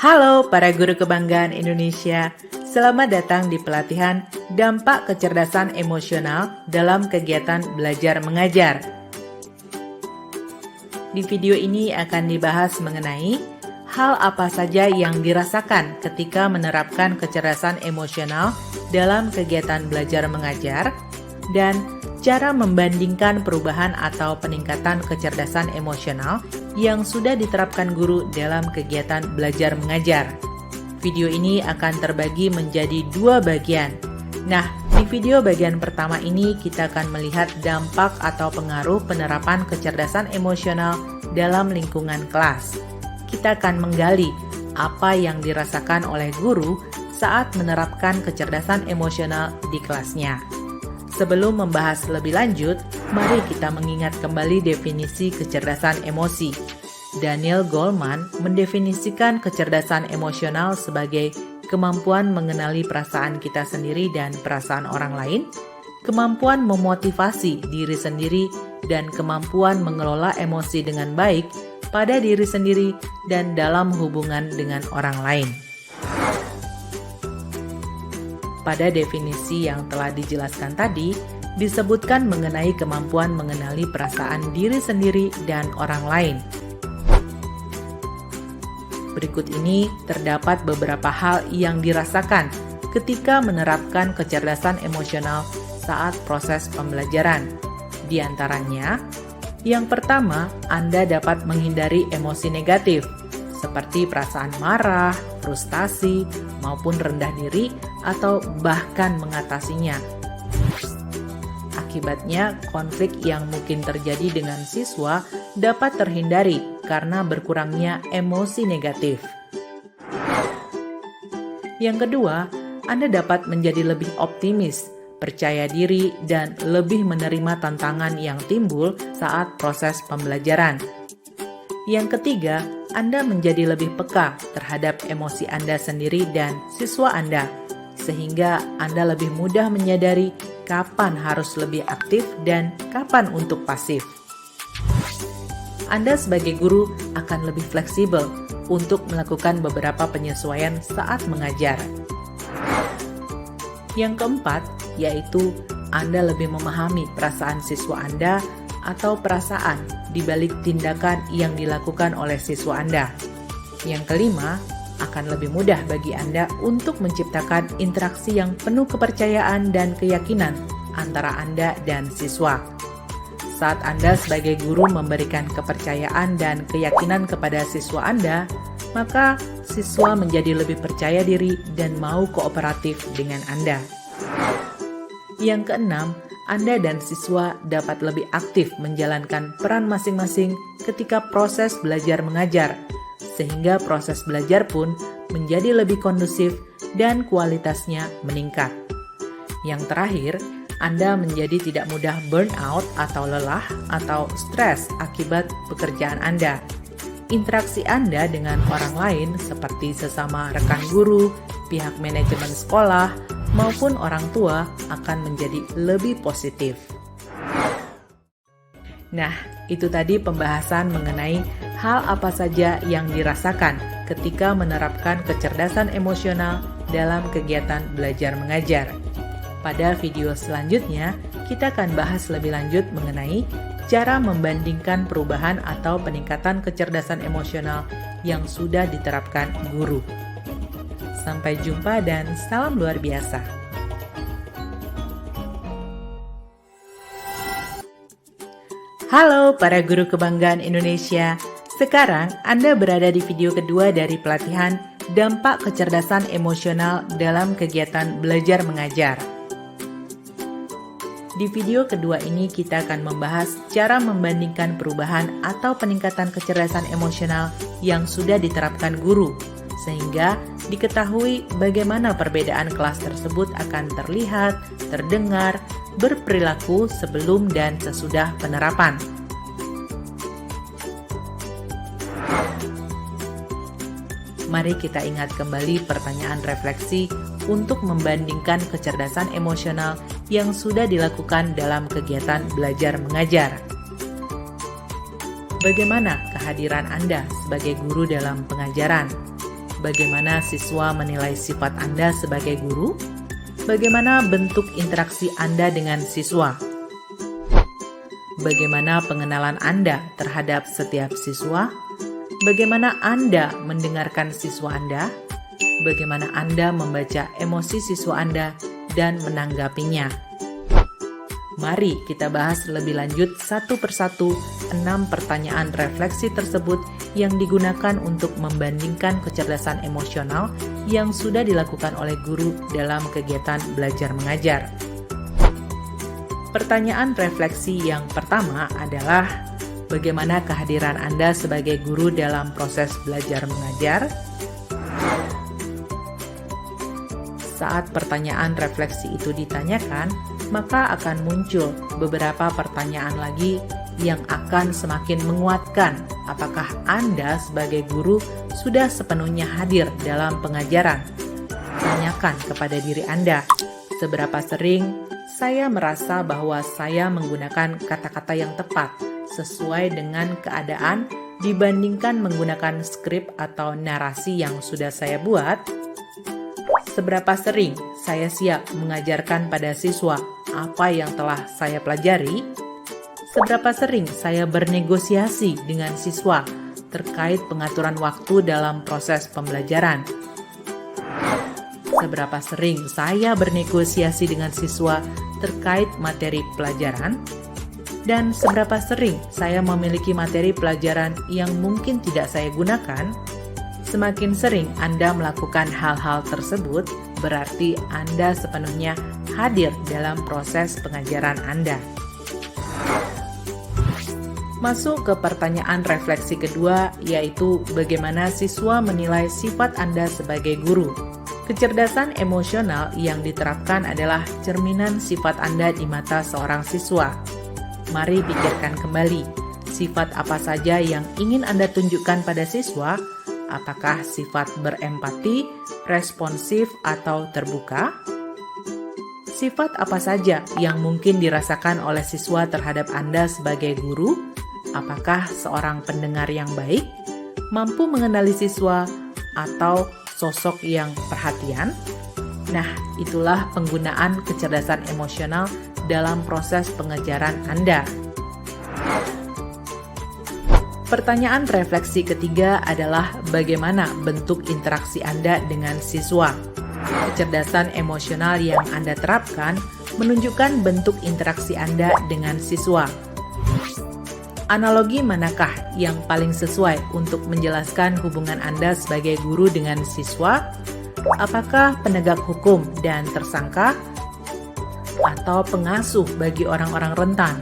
Halo para guru kebanggaan Indonesia, selamat datang di pelatihan Dampak Kecerdasan Emosional dalam Kegiatan Belajar Mengajar. Di video ini akan dibahas mengenai hal apa saja yang dirasakan ketika menerapkan kecerdasan emosional dalam kegiatan belajar mengajar, dan cara membandingkan perubahan atau peningkatan kecerdasan emosional yang sudah diterapkan guru dalam kegiatan belajar mengajar. Video ini akan terbagi menjadi dua bagian. Nah, di video bagian pertama ini kita akan melihat dampak atau pengaruh penerapan kecerdasan emosional dalam lingkungan kelas. Kita akan menggali apa yang dirasakan oleh guru saat menerapkan kecerdasan emosional di kelasnya. Sebelum membahas lebih lanjut, mari kita mengingat kembali definisi kecerdasan emosi. Daniel Goleman mendefinisikan kecerdasan emosional sebagai kemampuan mengenali perasaan kita sendiri dan perasaan orang lain, kemampuan memotivasi diri sendiri, dan kemampuan mengelola emosi dengan baik pada diri sendiri dan dalam hubungan dengan orang lain. Pada definisi yang telah dijelaskan tadi, disebutkan mengenai kemampuan mengenali perasaan diri sendiri dan orang lain. Berikut ini terdapat beberapa hal yang dirasakan ketika menerapkan kecerdasan emosional saat proses pembelajaran. Di antaranya, yang pertama, Anda dapat menghindari emosi negatif, seperti perasaan marah, frustasi, maupun rendah diri, atau bahkan mengatasinya. Akibatnya, konflik yang mungkin terjadi dengan siswa dapat terhindari karena berkurangnya emosi negatif. Yang kedua, Anda dapat menjadi lebih optimis, percaya diri, dan lebih menerima tantangan yang timbul saat proses pembelajaran. Yang ketiga, Anda menjadi lebih peka terhadap emosi Anda sendiri dan siswa Anda, sehingga Anda lebih mudah menyadari kapan harus lebih aktif dan kapan untuk pasif. Anda sebagai guru akan lebih fleksibel untuk melakukan beberapa penyesuaian saat mengajar. Yang keempat, yaitu Anda lebih memahami perasaan siswa Anda atau perasaan di balik tindakan yang dilakukan oleh siswa Anda. Yang kelima, akan lebih mudah bagi Anda untuk menciptakan interaksi yang penuh kepercayaan dan keyakinan antara Anda dan siswa. Saat Anda sebagai guru memberikan kepercayaan dan keyakinan kepada siswa Anda, maka siswa menjadi lebih percaya diri dan mau kooperatif dengan Anda. Yang keenam, Anda dan siswa dapat lebih aktif menjalankan peran masing-masing ketika proses belajar mengajar, sehingga proses belajar pun menjadi lebih kondusif dan kualitasnya meningkat. Yang terakhir, Anda menjadi tidak mudah burnout atau lelah atau stres akibat pekerjaan Anda. Interaksi Anda dengan orang lain seperti sesama rekan guru, pihak manajemen sekolah, maupun orang tua akan menjadi lebih positif. Nah, itu tadi pembahasan mengenai hal apa saja yang dirasakan ketika menerapkan kecerdasan emosional dalam kegiatan belajar mengajar. Pada video selanjutnya, kita akan bahas lebih lanjut mengenai cara membandingkan perubahan atau peningkatan kecerdasan emosional yang sudah diterapkan guru. Sampai jumpa dan salam luar biasa. Halo para guru kebanggaan Indonesia. Sekarang Anda berada di video kedua dari pelatihan Dampak Kecerdasan Emosional dalam Kegiatan Belajar Mengajar. Di video kedua ini kita akan membahas cara membandingkan perubahan atau peningkatan kecerdasan emosional yang sudah diterapkan guru, sehingga diketahui bagaimana perbedaan kelas tersebut akan terlihat, terdengar, berperilaku sebelum dan sesudah penerapan. Mari kita ingat kembali pertanyaan refleksi untuk membandingkan kecerdasan emosional yang sudah dilakukan dalam kegiatan belajar mengajar. Bagaimana kehadiran Anda sebagai guru dalam pengajaran? Bagaimana siswa menilai sifat Anda sebagai guru? Bagaimana bentuk interaksi Anda dengan siswa? Bagaimana pengenalan Anda terhadap setiap siswa? Bagaimana Anda mendengarkan siswa Anda? Bagaimana Anda membaca emosi siswa Anda dan menanggapinya? Mari kita bahas lebih lanjut satu persatu 6 pertanyaan refleksi tersebut yang digunakan untuk membandingkan kecerdasan emosional yang sudah dilakukan oleh guru dalam kegiatan belajar mengajar. Pertanyaan refleksi yang pertama adalah, bagaimana kehadiran Anda sebagai guru dalam proses belajar mengajar? Saat pertanyaan refleksi itu ditanyakan, maka akan muncul beberapa pertanyaan lagi yang akan semakin menguatkan apakah Anda sebagai guru sudah sepenuhnya hadir dalam pengajaran. Tanyakan kepada diri Anda, seberapa sering saya merasa bahwa saya menggunakan kata-kata yang tepat sesuai dengan keadaan dibandingkan menggunakan skrip atau narasi yang sudah saya buat? Seberapa sering saya siap mengajarkan pada siswa apa yang telah saya pelajari? Seberapa sering saya bernegosiasi dengan siswa terkait pengaturan waktu dalam proses pembelajaran? Seberapa sering saya bernegosiasi dengan siswa terkait materi pelajaran? Dan seberapa sering saya memiliki materi pelajaran yang mungkin tidak saya gunakan? Semakin sering Anda melakukan hal-hal tersebut, berarti Anda sepenuhnya hadir dalam proses pengajaran Anda. Masuk ke pertanyaan refleksi kedua, yaitu bagaimana siswa menilai sifat Anda sebagai guru. Kecerdasan emosional yang diterapkan adalah cerminan sifat Anda di mata seorang siswa. Mari pikirkan kembali, sifat apa saja yang ingin Anda tunjukkan pada siswa? Apakah sifat berempati, responsif, atau terbuka? Sifat apa saja yang mungkin dirasakan oleh siswa terhadap Anda sebagai guru? Apakah seorang pendengar yang baik, mampu mengenali siswa, atau sosok yang perhatian? Nah, itulah penggunaan kecerdasan emosional dalam proses pengajaran Anda. Pertanyaan refleksi ketiga adalah bagaimana bentuk interaksi Anda dengan siswa. Kecerdasan emosional yang Anda terapkan menunjukkan bentuk interaksi Anda dengan siswa. Analogi manakah yang paling sesuai untuk menjelaskan hubungan Anda sebagai guru dengan siswa? Apakah penegak hukum dan tersangka? Atau pengasuh bagi orang-orang rentan?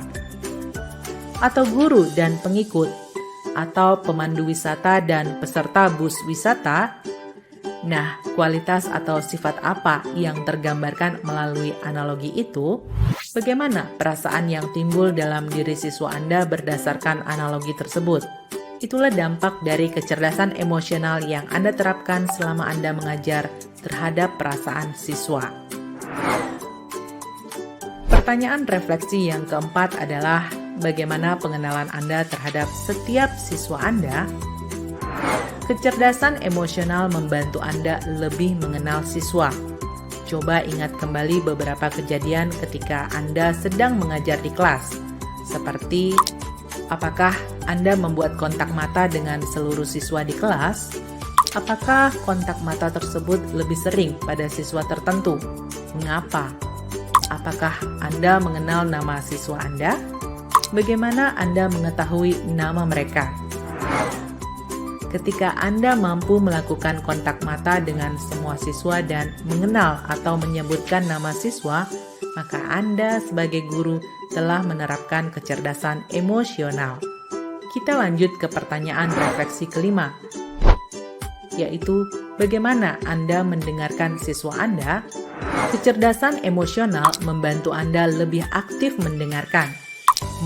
Atau guru dan pengikut? Atau pemandu wisata dan peserta bus wisata? Nah, kualitas atau sifat apa yang tergambarkan melalui analogi itu? Bagaimana perasaan yang timbul dalam diri siswa Anda berdasarkan analogi tersebut? Itulah dampak dari kecerdasan emosional yang Anda terapkan selama Anda mengajar terhadap perasaan siswa. Pertanyaan refleksi yang keempat adalah, bagaimana pengenalan Anda terhadap setiap siswa Anda? Kecerdasan emosional membantu Anda lebih mengenal siswa. Coba ingat kembali beberapa kejadian ketika Anda sedang mengajar di kelas. Seperti, apakah Anda membuat kontak mata dengan seluruh siswa di kelas? Apakah kontak mata tersebut lebih sering pada siswa tertentu? Mengapa? Apakah Anda mengenal nama siswa Anda? Bagaimana Anda mengetahui nama mereka? Ketika Anda mampu melakukan kontak mata dengan semua siswa dan mengenal atau menyebutkan nama siswa, maka Anda sebagai guru telah menerapkan kecerdasan emosional. Kita lanjut ke pertanyaan refleksi kelima, yaitu bagaimana Anda mendengarkan siswa Anda? Kecerdasan emosional membantu Anda lebih aktif mendengarkan.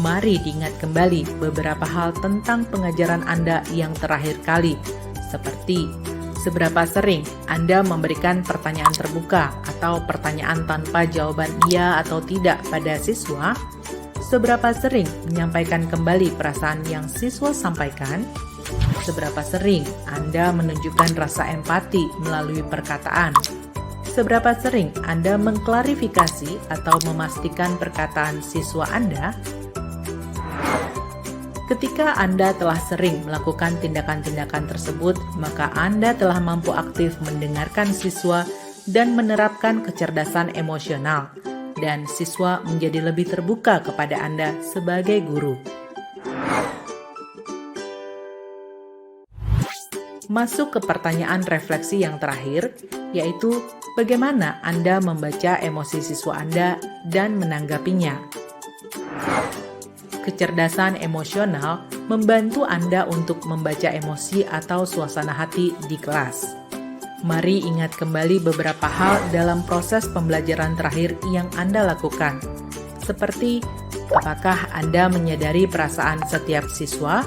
Mari diingat kembali beberapa hal tentang pengajaran Anda yang terakhir kali, seperti seberapa sering Anda memberikan pertanyaan terbuka atau pertanyaan tanpa jawaban iya atau tidak pada siswa, seberapa sering menyampaikan kembali perasaan yang siswa sampaikan, Seberapa sering Anda menunjukkan rasa empati melalui perkataan? Seberapa sering Anda mengklarifikasi atau memastikan perkataan siswa Anda? Ketika Anda telah sering melakukan tindakan-tindakan tersebut, maka Anda telah mampu aktif mendengarkan siswa dan menerapkan kecerdasan emosional, dan siswa menjadi lebih terbuka kepada Anda sebagai guru. Masuk ke pertanyaan refleksi yang terakhir, yaitu bagaimana Anda membaca emosi siswa Anda dan menanggapinya. Kecerdasan emosional membantu Anda untuk membaca emosi atau suasana hati di kelas. Mari ingat kembali beberapa hal dalam proses pembelajaran terakhir yang Anda lakukan, seperti apakah Anda menyadari perasaan setiap siswa?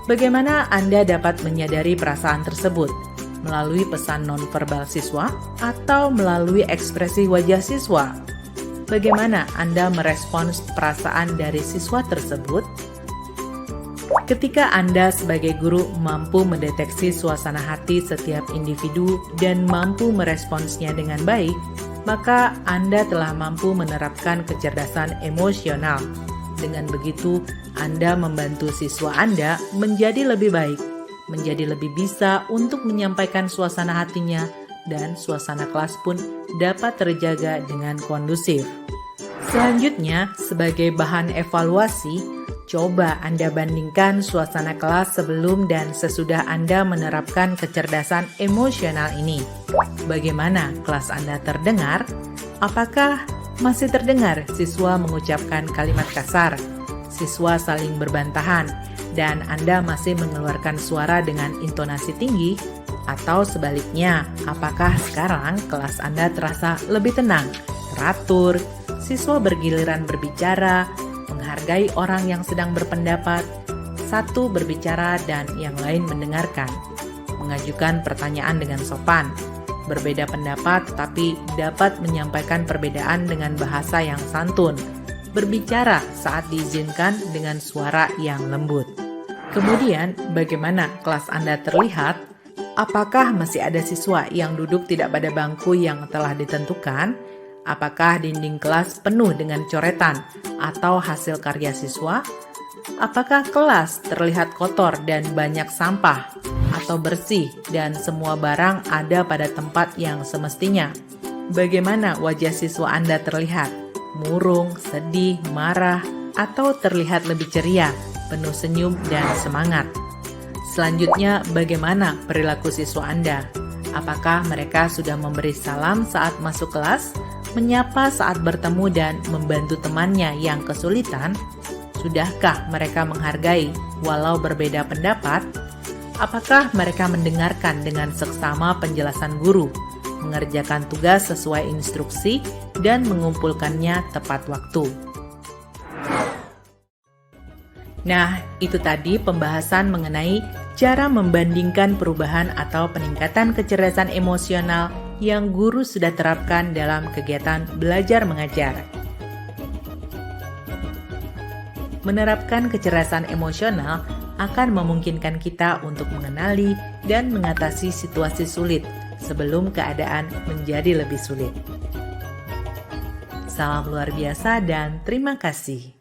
Bagaimana Anda dapat menyadari perasaan tersebut? Melalui pesan nonverbal siswa atau melalui ekspresi wajah siswa? Bagaimana Anda merespons perasaan dari siswa tersebut? Ketika Anda sebagai guru mampu mendeteksi suasana hati setiap individu dan mampu meresponsnya dengan baik, maka Anda telah mampu menerapkan kecerdasan emosional. Dengan begitu, Anda membantu siswa Anda menjadi lebih baik, menjadi lebih bisa untuk menyampaikan suasana hatinya, dan suasana kelas pun dapat terjaga dengan kondusif. Selanjutnya, sebagai bahan evaluasi, coba Anda bandingkan suasana kelas sebelum dan sesudah Anda menerapkan kecerdasan emosional ini. Bagaimana kelas Anda terdengar? Apakah masih terdengar siswa mengucapkan kalimat kasar, siswa saling berbantahan, dan Anda masih mengeluarkan suara dengan intonasi tinggi? Atau sebaliknya, apakah sekarang kelas Anda terasa lebih tenang, teratur, siswa bergiliran berbicara, menghargai orang yang sedang berpendapat, satu berbicara dan yang lain mendengarkan, mengajukan pertanyaan dengan sopan, berbeda pendapat tetapi dapat menyampaikan perbedaan dengan bahasa yang santun, berbicara saat diizinkan dengan suara yang lembut. Kemudian, bagaimana kelas Anda terlihat? Apakah masih ada siswa yang duduk tidak pada bangku yang telah ditentukan? Apakah dinding kelas penuh dengan coretan atau hasil karya siswa? Apakah kelas terlihat kotor dan banyak sampah, atau bersih dan semua barang ada pada tempat yang semestinya? Bagaimana wajah siswa Anda terlihat? Murung, sedih, marah, atau terlihat lebih ceria, penuh senyum dan semangat? Selanjutnya, bagaimana perilaku siswa Anda? Apakah mereka sudah memberi salam saat masuk kelas, menyapa saat bertemu dan membantu temannya yang kesulitan? Sudahkah mereka menghargai walau berbeda pendapat? Apakah mereka mendengarkan dengan seksama penjelasan guru, mengerjakan tugas sesuai instruksi, dan mengumpulkannya tepat waktu? Nah, itu tadi pembahasan mengenai cara membandingkan perubahan atau peningkatan kecerdasan emosional yang guru sudah terapkan dalam kegiatan belajar mengajar. Menerapkan kecerdasan emosional akan memungkinkan kita untuk mengenali dan mengatasi situasi sulit sebelum keadaan menjadi lebih sulit. Salam luar biasa dan terima kasih.